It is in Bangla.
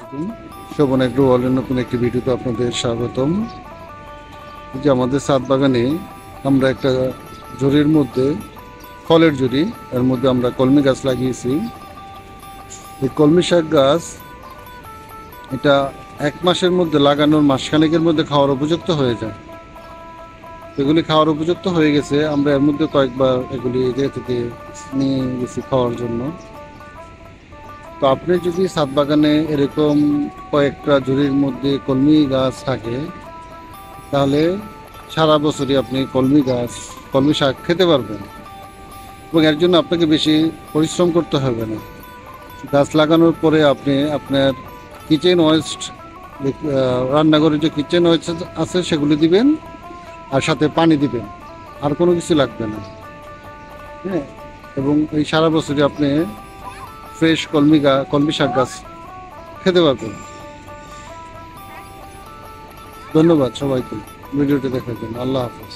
আলাইকুম। শোভন এগ্রো ওয়ার্ল্ডের নতুন একটি ভিডিওতে আপনাদের স্বাগতম। যে আমাদের ছাদ বাগানে আমরা একটা ঝুড়ির মধ্যে, ফলের ঝুড়ি, এর মধ্যে আমরা কলমি গাছ লাগিয়েছি। এই কলমি শাক গাছ এটা 1 মাসের মধ্যে লাগানোর মাসখানেকের মধ্যে খাওয়ার উপযুক্ত হয়ে যায়। এগুলি খাওয়ার উপযুক্ত হয়ে গেছে, আমরা এর মধ্যে কয়েকবার এগুলি এদিকে থেকে নিয়ে গেছি খাওয়ার জন্য। তো আপনি যদি ছাদ বাগানে এরকম কয়েকটা ঝুড়ির মধ্যে কলমি গাছ থাকে, তাহলে সারা বছরই আপনি কলমি শাক খেতে পারবেন এবং এর জন্য আপনাকে বেশি পরিশ্রম করতে হবে না। গাছ লাগানোর পরে আপনি আপনার কিচেন ওয়েস্ট, রান্নাঘরে যে কিচেন ওয়েস্ট আছে সেগুলি দিবেন, আর সাথে পানি দিবেন, আর কোনো কিছু লাগবে না। হ্যাঁ, এবং এই সারা বছরই আপনি ফ্রেশ কলমি শাক গাছ খেতে পারবেন। ধন্যবাদ সবাইকে ভিডিওটি দেখার জন্য। আল্লাহ হাফেজ।